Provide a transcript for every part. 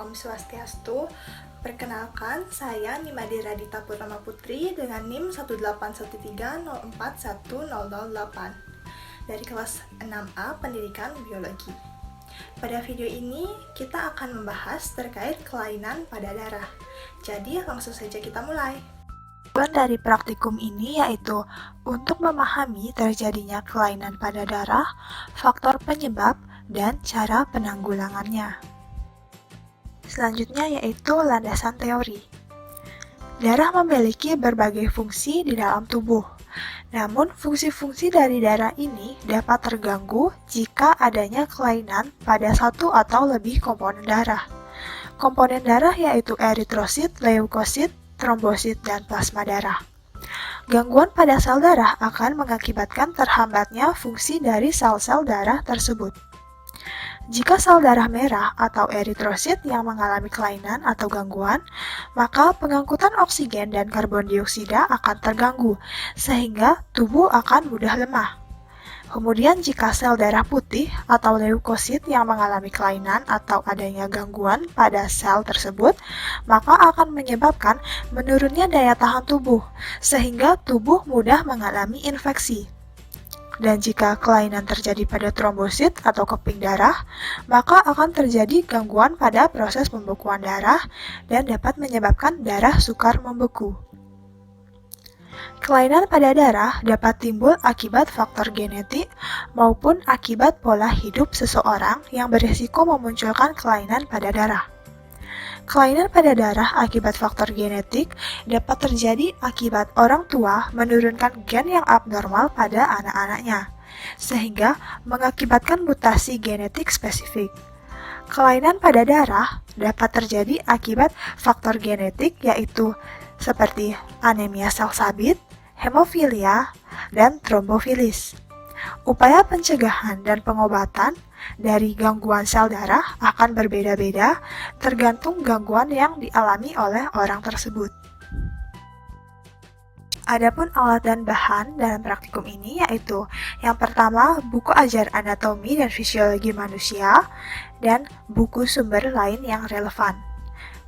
Om Swastiastu. Perkenalkan, saya Nimadi Radita Purnama Putri dengan NIM 181304108 dari kelas 6A Pendidikan Biologi. Pada video ini, kita akan membahas terkait kelainan pada darah. Jadi, langsung saja kita mulai. Tujuan dari praktikum ini yaitu untuk memahami terjadinya kelainan pada darah, faktor penyebab, dan cara penanggulangannya. Selanjutnya yaitu landasan teori. Darah memiliki berbagai fungsi di dalam tubuh. Namun, fungsi-fungsi dari darah ini dapat terganggu jika adanya kelainan pada satu atau lebih komponen darah. Komponen darah yaitu eritrosit, leukosit, trombosit, dan plasma darah. Gangguan pada sel darah akan mengakibatkan terhambatnya fungsi dari sel-sel darah tersebut. Jika sel darah merah atau eritrosit yang mengalami kelainan atau gangguan, maka pengangkutan oksigen dan karbon dioksida akan terganggu, sehingga tubuh akan mudah lemah. Kemudian jika sel darah putih atau leukosit yang mengalami kelainan atau adanya gangguan pada sel tersebut, maka akan menyebabkan menurunnya daya tahan tubuh, sehingga tubuh mudah mengalami infeksi. Dan jika kelainan terjadi pada trombosit atau keping darah, maka akan terjadi gangguan pada proses pembekuan darah dan dapat menyebabkan darah sukar membeku. Kelainan pada darah dapat timbul akibat faktor genetik maupun akibat pola hidup seseorang yang berisiko memunculkan kelainan pada darah. Kelainan pada darah akibat faktor genetik dapat terjadi akibat orang tua menurunkan gen yang abnormal pada anak-anaknya, sehingga mengakibatkan mutasi genetik spesifik. Kelainan pada darah dapat terjadi akibat faktor genetik yaitu seperti anemia sel sabit, hemofilia, dan trombofilis. Upaya pencegahan dan pengobatan dari gangguan sel darah akan berbeda-beda tergantung gangguan yang dialami oleh orang tersebut. Adapun alat dan bahan dalam praktikum ini yaitu yang pertama buku ajar anatomi dan fisiologi manusia dan buku sumber lain yang relevan.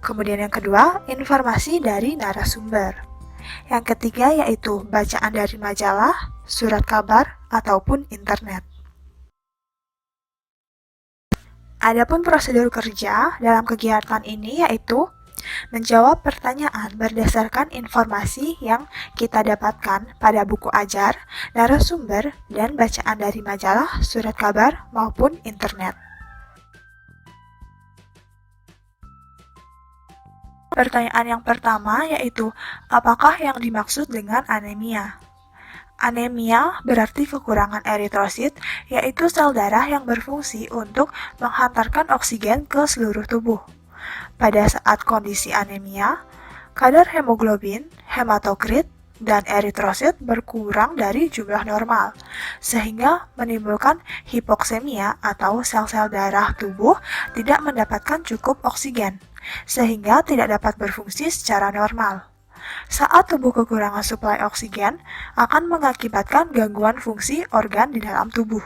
Kemudian yang kedua, informasi dari narasumber. Yang ketiga yaitu bacaan dari majalah, surat kabar, ataupun internet. Adapun prosedur kerja dalam kegiatan ini yaitu menjawab pertanyaan berdasarkan informasi yang kita dapatkan pada buku ajar, narasumber, dan bacaan dari majalah, surat kabar, maupun internet. Pertanyaan yang pertama yaitu, apakah yang dimaksud dengan anemia? Anemia berarti kekurangan eritrosit, yaitu sel darah yang berfungsi untuk menghantarkan oksigen ke seluruh tubuh. Pada saat kondisi anemia, kadar hemoglobin, hematokrit, dan eritrosit berkurang dari jumlah normal, sehingga menimbulkan hipoksemia atau sel-sel darah tubuh tidak mendapatkan cukup oksigen, sehingga tidak dapat berfungsi secara normal. Saat tubuh kekurangan suplai oksigen, akan mengakibatkan gangguan fungsi organ di dalam tubuh.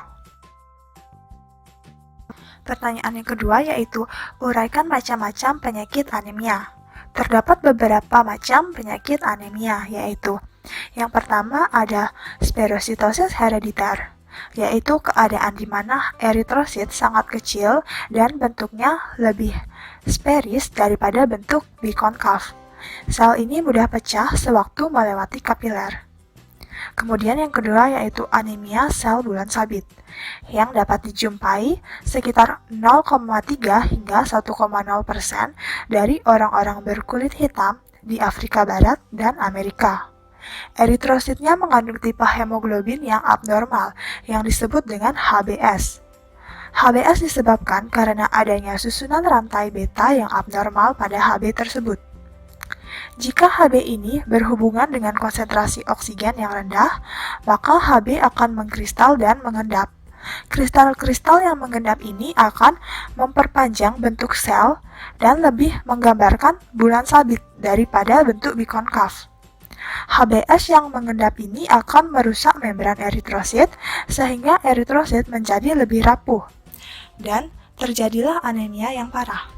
Pertanyaan yang kedua yaitu, uraikan macam-macam penyakit anemia. Terdapat beberapa macam penyakit anemia, yaitu yang pertama ada spherositosis herediter, yaitu keadaan di mana eritrosit sangat kecil dan bentuknya lebih sferis daripada bentuk bikonkav. Sel ini mudah pecah sewaktu melewati kapiler. Kemudian yang kedua yaitu anemia sel bulan sabit, yang dapat dijumpai sekitar 0,3 hingga 1,0% dari orang-orang berkulit hitam di Afrika Barat dan Amerika. Eritrositnya mengandung tipe hemoglobin yang abnormal yang disebut dengan HbS. HbS disebabkan karena adanya susunan rantai beta yang abnormal pada Hb tersebut. Jika Hb ini berhubungan dengan konsentrasi oksigen yang rendah, maka Hb akan mengkristal dan mengendap. Kristal-kristal yang mengendap ini akan memperpanjang bentuk sel dan lebih menggambarkan bulan sabit daripada bentuk bikonkav. HbS yang mengendap ini akan merusak membran eritrosit sehingga eritrosit menjadi lebih rapuh dan terjadilah anemia yang parah.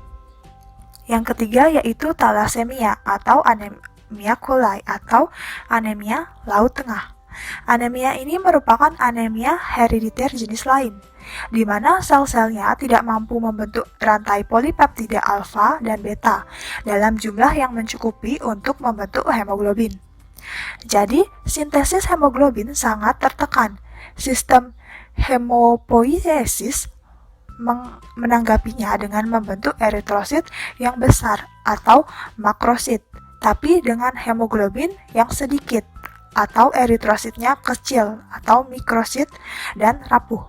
Yang ketiga yaitu thalassemia atau anemia coli atau anemia laut tengah. Anemia ini merupakan anemia herediter jenis lain, di mana sel-selnya tidak mampu membentuk rantai polipeptida alfa dan beta dalam jumlah yang mencukupi untuk membentuk hemoglobin. Jadi, sintesis hemoglobin sangat tertekan. Sistem hemopoiesis menanggapinya dengan membentuk eritrosit yang besar atau makrosit, tapi dengan hemoglobin yang sedikit atau eritrositnya kecil atau mikrosit dan rapuh.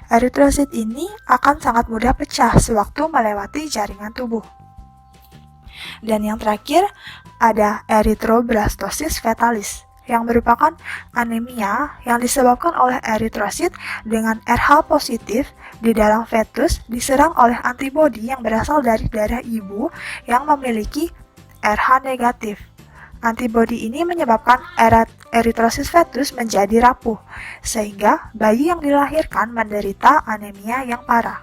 Eritrosit ini akan sangat mudah pecah sewaktu melewati jaringan tubuh. Dan yang terakhir ada erythroblastosis fetalis yang merupakan anemia yang disebabkan oleh eritrosit dengan RH positif di dalam fetus diserang oleh antibodi yang berasal dari darah ibu yang memiliki RH negatif. Antibodi ini menyebabkan eritrosis fetus menjadi rapuh, sehingga bayi yang dilahirkan menderita anemia yang parah.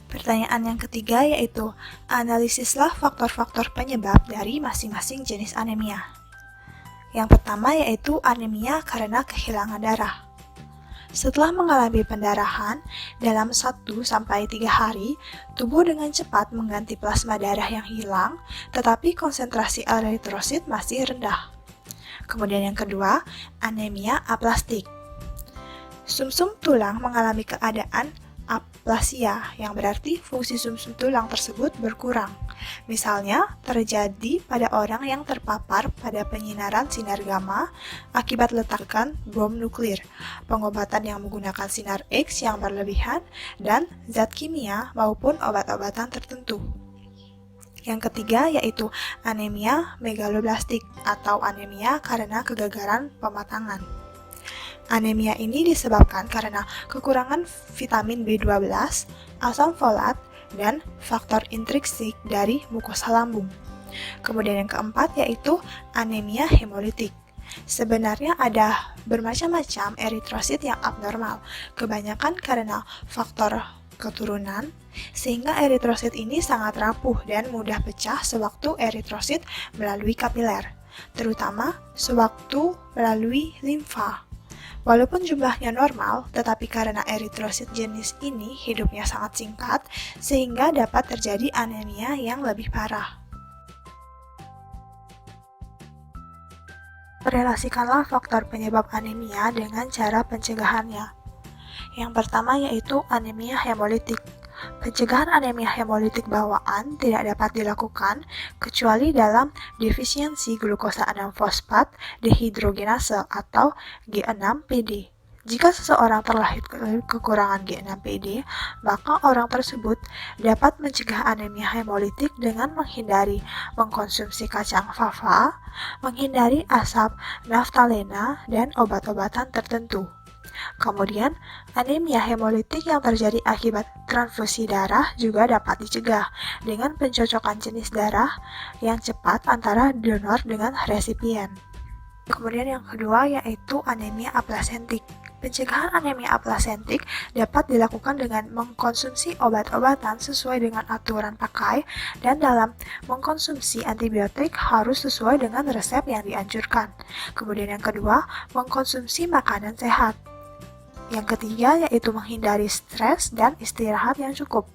Pertanyaan yang ketiga yaitu, analisislah faktor-faktor penyebab dari masing-masing jenis anemia. Yang pertama yaitu anemia karena kehilangan darah. Setelah mengalami pendarahan, dalam 1-3 hari, tubuh dengan cepat mengganti plasma darah yang hilang, tetapi konsentrasi eritrosit masih rendah. Kemudian yang kedua, anemia aplastik. Sumsum tulang mengalami keadaan aplasia, yang berarti fungsi sumsum tulang tersebut berkurang. Misalnya, terjadi pada orang yang terpapar pada penyinaran sinar gamma akibat letakkan bom nuklir, pengobatan yang menggunakan sinar X yang berlebihan, dan zat kimia maupun obat-obatan tertentu. Yang ketiga yaitu anemia megaloblastik atau anemia karena kegagalan pematangan. Anemia ini disebabkan karena kekurangan vitamin B12, asam folat, dan faktor intrinsik dari mukosa lambung. Kemudian yang keempat yaitu anemia hemolitik. Sebenarnya ada bermacam-macam eritrosit yang abnormal, kebanyakan karena faktor keturunan, sehingga eritrosit ini sangat rapuh dan mudah pecah sewaktu eritrosit melalui kapiler, terutama sewaktu melalui limfa. Walaupun jumlahnya normal, tetapi karena eritrosit jenis ini hidupnya sangat singkat, sehingga dapat terjadi anemia yang lebih parah. Relasikanlah faktor penyebab anemia dengan cara pencegahannya. Yang pertama yaitu anemia hemolitik. Pencegahan anemia hemolitik bawaan tidak dapat dilakukan kecuali dalam defisiensi glukosa 6-fosfat dehidrogenase atau G6PD. Jika seseorang terlahir kekurangan G6PD, maka orang tersebut dapat mencegah anemia hemolitik dengan menghindari mengkonsumsi kacang fava, menghindari asap naftalena, dan obat-obatan tertentu. Kemudian, anemia hemolitik yang terjadi akibat transfusi darah juga dapat dicegah dengan pencocokan jenis darah yang cepat antara donor dengan resipien. Kemudian yang kedua yaitu anemia aplasentik. Pencegahan anemia aplasentik dapat dilakukan dengan mengkonsumsi obat-obatan sesuai dengan aturan pakai, dan dalam mengkonsumsi antibiotik harus sesuai dengan resep yang dianjurkan. Kemudian yang kedua, mengkonsumsi makanan sehat. Yang ketiga yaitu menghindari stres dan istirahat yang cukup.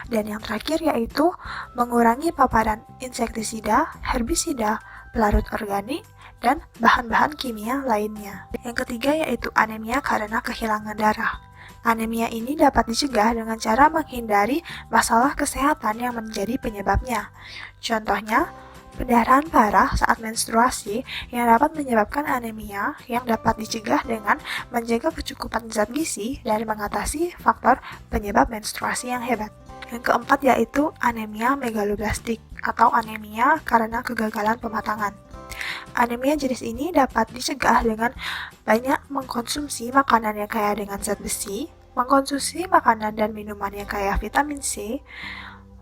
Dan yang terakhir yaitu mengurangi paparan insektisida, herbisida, pelarut organik, dan bahan-bahan kimia lainnya. Yang ketiga yaitu anemia karena kehilangan darah. Anemia ini dapat dicegah dengan cara menghindari masalah kesehatan yang menjadi penyebabnya. Contohnya, pendarahan parah saat menstruasi yang dapat menyebabkan anemia yang dapat dicegah dengan menjaga kecukupan zat gizi dan mengatasi faktor penyebab menstruasi yang hebat. Yang keempat yaitu anemia megaloblastik atau anemia karena kegagalan pematangan. Anemia jenis ini dapat dicegah dengan banyak mengkonsumsi makanan yang kaya dengan zat besi, mengkonsumsi makanan dan minuman yang kaya vitamin C,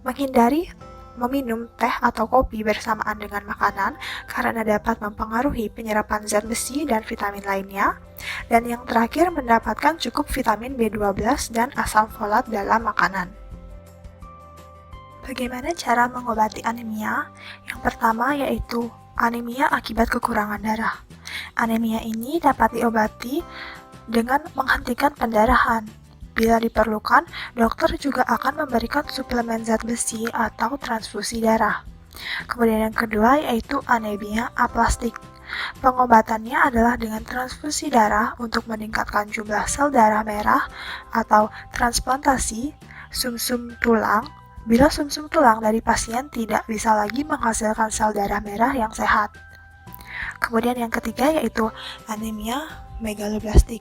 menghindari meminum teh atau kopi bersamaan dengan makanan karena dapat mempengaruhi penyerapan zat besi dan vitamin lainnya, dan yang terakhir mendapatkan cukup vitamin B12 dan asam folat dalam makanan. Bagaimana cara mengobati anemia? Yang pertama yaitu anemia akibat kekurangan darah. Anemia ini dapat diobati dengan menghentikan pendarahan. Bila diperlukan, dokter juga akan memberikan suplemen zat besi atau transfusi darah. Kemudian yang kedua yaitu anemia aplastik. Pengobatannya adalah dengan transfusi darah untuk meningkatkan jumlah sel darah merah atau transplantasi sumsum tulang bila sumsum tulang dari pasien tidak bisa lagi menghasilkan sel darah merah yang sehat. Kemudian yang ketiga yaitu anemia megaloblastik.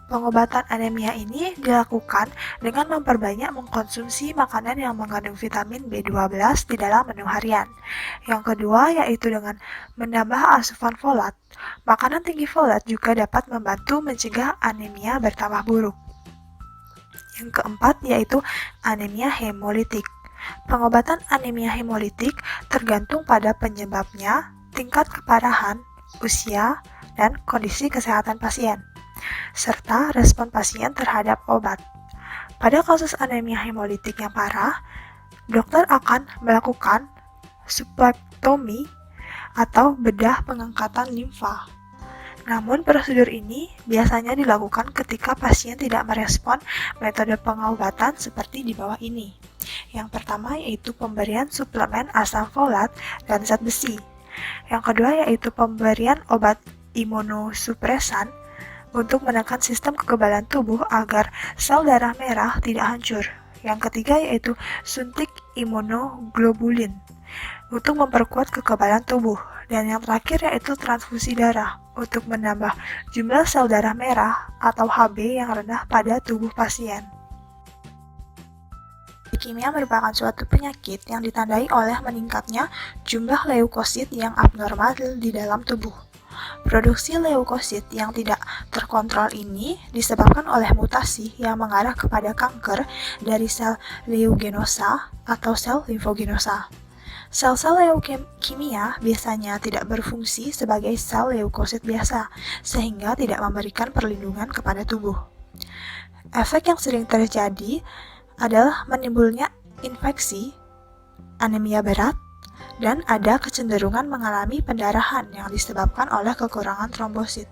Pengobatan anemia ini dilakukan dengan memperbanyak mengkonsumsi makanan yang mengandung vitamin B12 di dalam menu harian. Yang kedua yaitu dengan menambah asupan folat. Makanan tinggi folat juga dapat membantu mencegah anemia bertambah buruk. Yang keempat yaitu anemia hemolitik. Pengobatan anemia hemolitik tergantung pada penyebabnya, tingkat keparahan, usia, dan kondisi kesehatan pasien, serta respon pasien terhadap obat. Pada kasus anemia hemolitik yang parah, dokter akan melakukan suplektomi atau bedah pengangkatan limfa. Namun prosedur ini biasanya dilakukan ketika pasien tidak merespon metode pengobatan seperti di bawah ini. Yang pertama yaitu pemberian suplemen asam folat dan zat besi. Yang kedua yaitu pemberian obat imunosupresan untuk menekan sistem kekebalan tubuh agar sel darah merah tidak hancur. Yang ketiga yaitu suntik imunoglobulin untuk memperkuat kekebalan tubuh. Dan yang terakhir yaitu transfusi darah untuk menambah jumlah sel darah merah atau HB yang rendah pada tubuh pasien. Leukemia merupakan suatu penyakit yang ditandai oleh meningkatnya jumlah leukosit yang abnormal di dalam tubuh. Produksi leukosit yang tidak terkontrol ini disebabkan oleh mutasi yang mengarah kepada kanker dari sel leuginosa atau sel limfogenosa. Sel-sel leukemia biasanya tidak berfungsi sebagai sel leukosit biasa, sehingga tidak memberikan perlindungan kepada tubuh. Efek yang sering terjadi adalah menimbulnya infeksi, anemia berat, dan ada kecenderungan mengalami pendarahan yang disebabkan oleh kekurangan trombosit.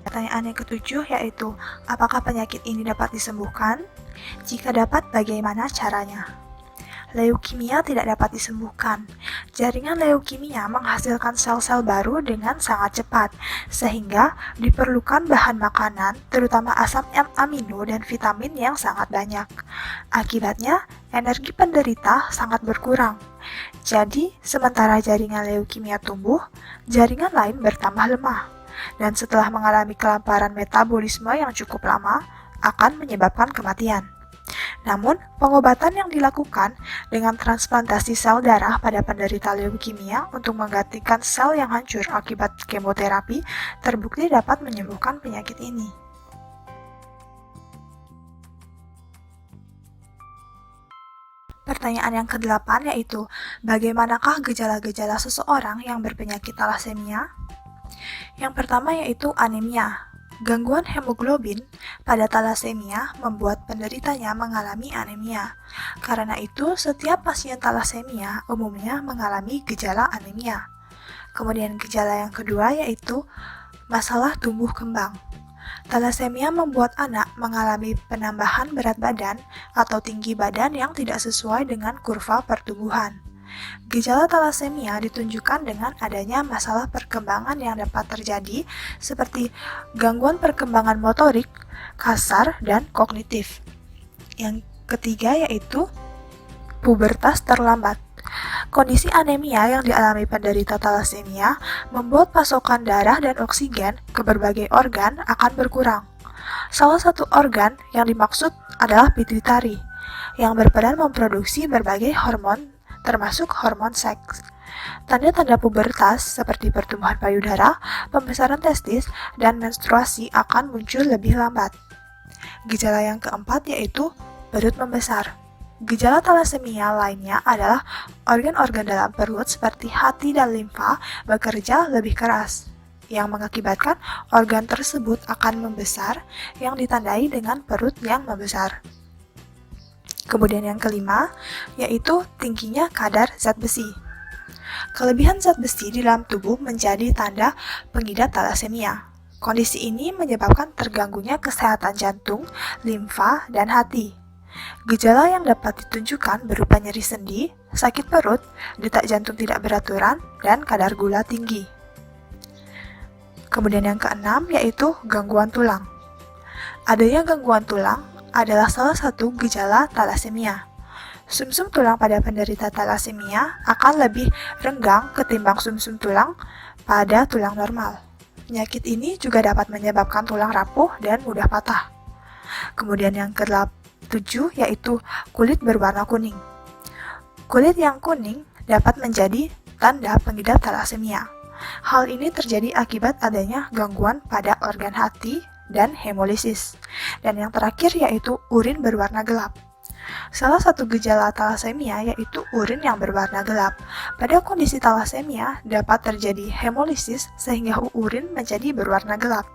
Pertanyaan yang ketujuh yaitu, apakah penyakit ini dapat disembuhkan? Jika dapat, bagaimana caranya? Leukemia tidak dapat disembuhkan. Jaringan leukemia menghasilkan sel-sel baru dengan sangat cepat, sehingga diperlukan bahan makanan, terutama asam amino dan vitamin yang sangat banyak. Akibatnya, energi penderita sangat berkurang. Jadi, sementara jaringan leukemia tumbuh, jaringan lain bertambah lemah. Dan setelah mengalami kelaparan metabolisme yang cukup lama, akan menyebabkan kematian. Namun, pengobatan yang dilakukan dengan transplantasi sel darah pada penderita leukemia untuk menggantikan sel yang hancur akibat kemoterapi terbukti dapat menyembuhkan penyakit ini. Pertanyaan yang ke-8 yaitu, bagaimanakah gejala-gejala seseorang yang berpenyakit talasemia? Yang pertama yaitu anemia. Gangguan hemoglobin pada talasemia membuat penderitanya mengalami anemia. Karena itu, setiap pasien talasemia umumnya mengalami gejala anemia. Kemudian gejala yang kedua yaitu masalah tumbuh kembang. Talasemia membuat anak mengalami penambahan berat badan atau tinggi badan yang tidak sesuai dengan kurva pertumbuhan. Gejala talasemia ditunjukkan dengan adanya masalah perkembangan yang dapat terjadi seperti gangguan perkembangan motorik, kasar, dan kognitif. Yang ketiga yaitu pubertas terlambat. Kondisi anemia yang dialami penderita talasemia membuat pasokan darah dan oksigen ke berbagai organ akan berkurang. Salah satu organ yang dimaksud adalah pituitari, yang berperan memproduksi berbagai hormon termasuk hormon seks. Tanda-tanda pubertas seperti pertumbuhan payudara, pembesaran testis, dan menstruasi akan muncul lebih lambat. Gejala yang keempat yaitu perut membesar. Gejala talasemia lainnya adalah organ-organ dalam perut seperti hati dan limfa bekerja lebih keras, yang mengakibatkan organ tersebut akan membesar yang ditandai dengan perut yang membesar. Kemudian yang kelima, yaitu tingginya kadar zat besi. Kelebihan zat besi di dalam tubuh menjadi tanda pengidap talasemia. Kondisi ini menyebabkan terganggunya kesehatan jantung, limfa, dan hati. Gejala yang dapat ditunjukkan berupa nyeri sendi, sakit perut, detak jantung tidak beraturan, dan kadar gula tinggi. Kemudian yang keenam yaitu gangguan tulang. Adanya gangguan tulang adalah salah satu gejala talasemia. Sumsum tulang pada penderita talasemia akan lebih renggang ketimbang sumsum tulang pada tulang normal. Penyakit ini juga dapat menyebabkan tulang rapuh dan mudah patah. Kemudian yang ke-7 yaitu kulit berwarna kuning. Kulit yang kuning dapat menjadi tanda pengidap talasemia. Hal ini terjadi akibat adanya gangguan pada organ hati dan hemolisis. Dan yang terakhir yaitu urin berwarna gelap. Salah satu gejala talasemia yaitu urin yang berwarna gelap. Pada kondisi talasemia dapat terjadi hemolisis sehingga urin menjadi berwarna gelap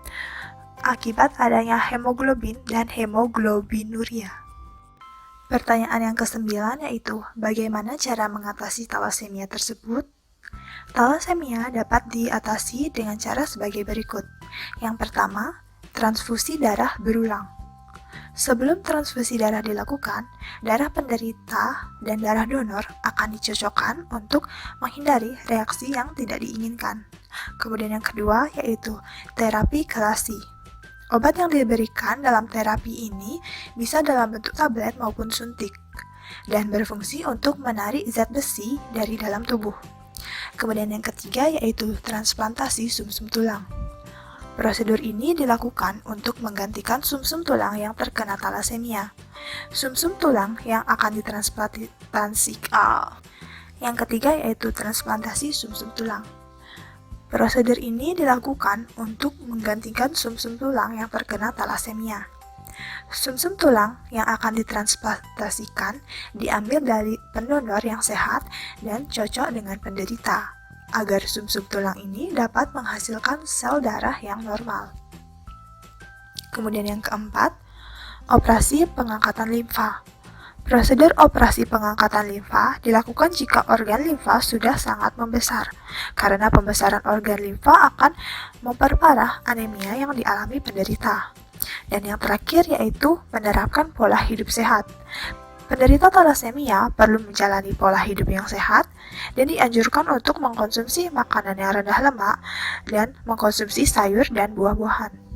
akibat adanya hemoglobin dan hemoglobinuria. Pertanyaan yang ke-9 yaitu bagaimana cara mengatasi talasemia tersebut? Talasemia dapat diatasi dengan cara sebagai berikut. Yang pertama, transfusi darah berulang. Sebelum transfusi darah dilakukan, darah penderita dan darah donor akan dicocokkan untuk menghindari reaksi yang tidak diinginkan. Kemudian yang kedua yaitu terapi kelasi. Obat yang diberikan dalam terapi ini bisa dalam bentuk tablet maupun suntik dan berfungsi untuk menarik zat besi dari dalam tubuh. Kemudian yang ketiga yaitu transplantasi sumsum tulang. Prosedur ini dilakukan untuk menggantikan sumsum tulang yang terkena talasemia. Sumsum tulang yang akan ditransplantasi. Yang ketiga yaitu transplantasi sumsum tulang. Prosedur ini dilakukan untuk menggantikan sumsum tulang yang terkena talasemia. Sumsum tulang yang akan ditransplantasikan diambil dari pendonor yang sehat dan cocok dengan penderita, agar sumsum tulang ini dapat menghasilkan sel darah yang normal. Kemudian yang keempat, operasi pengangkatan limfa. Prosedur operasi pengangkatan limfa dilakukan jika organ limfa sudah sangat membesar, karena pembesaran organ limfa akan memperparah anemia yang dialami penderita. Dan yang terakhir yaitu menerapkan pola hidup sehat. Penderita talasemia perlu menjalani pola hidup yang sehat dan dianjurkan untuk mengkonsumsi makanan yang rendah lemak dan mengkonsumsi sayur dan buah-buahan.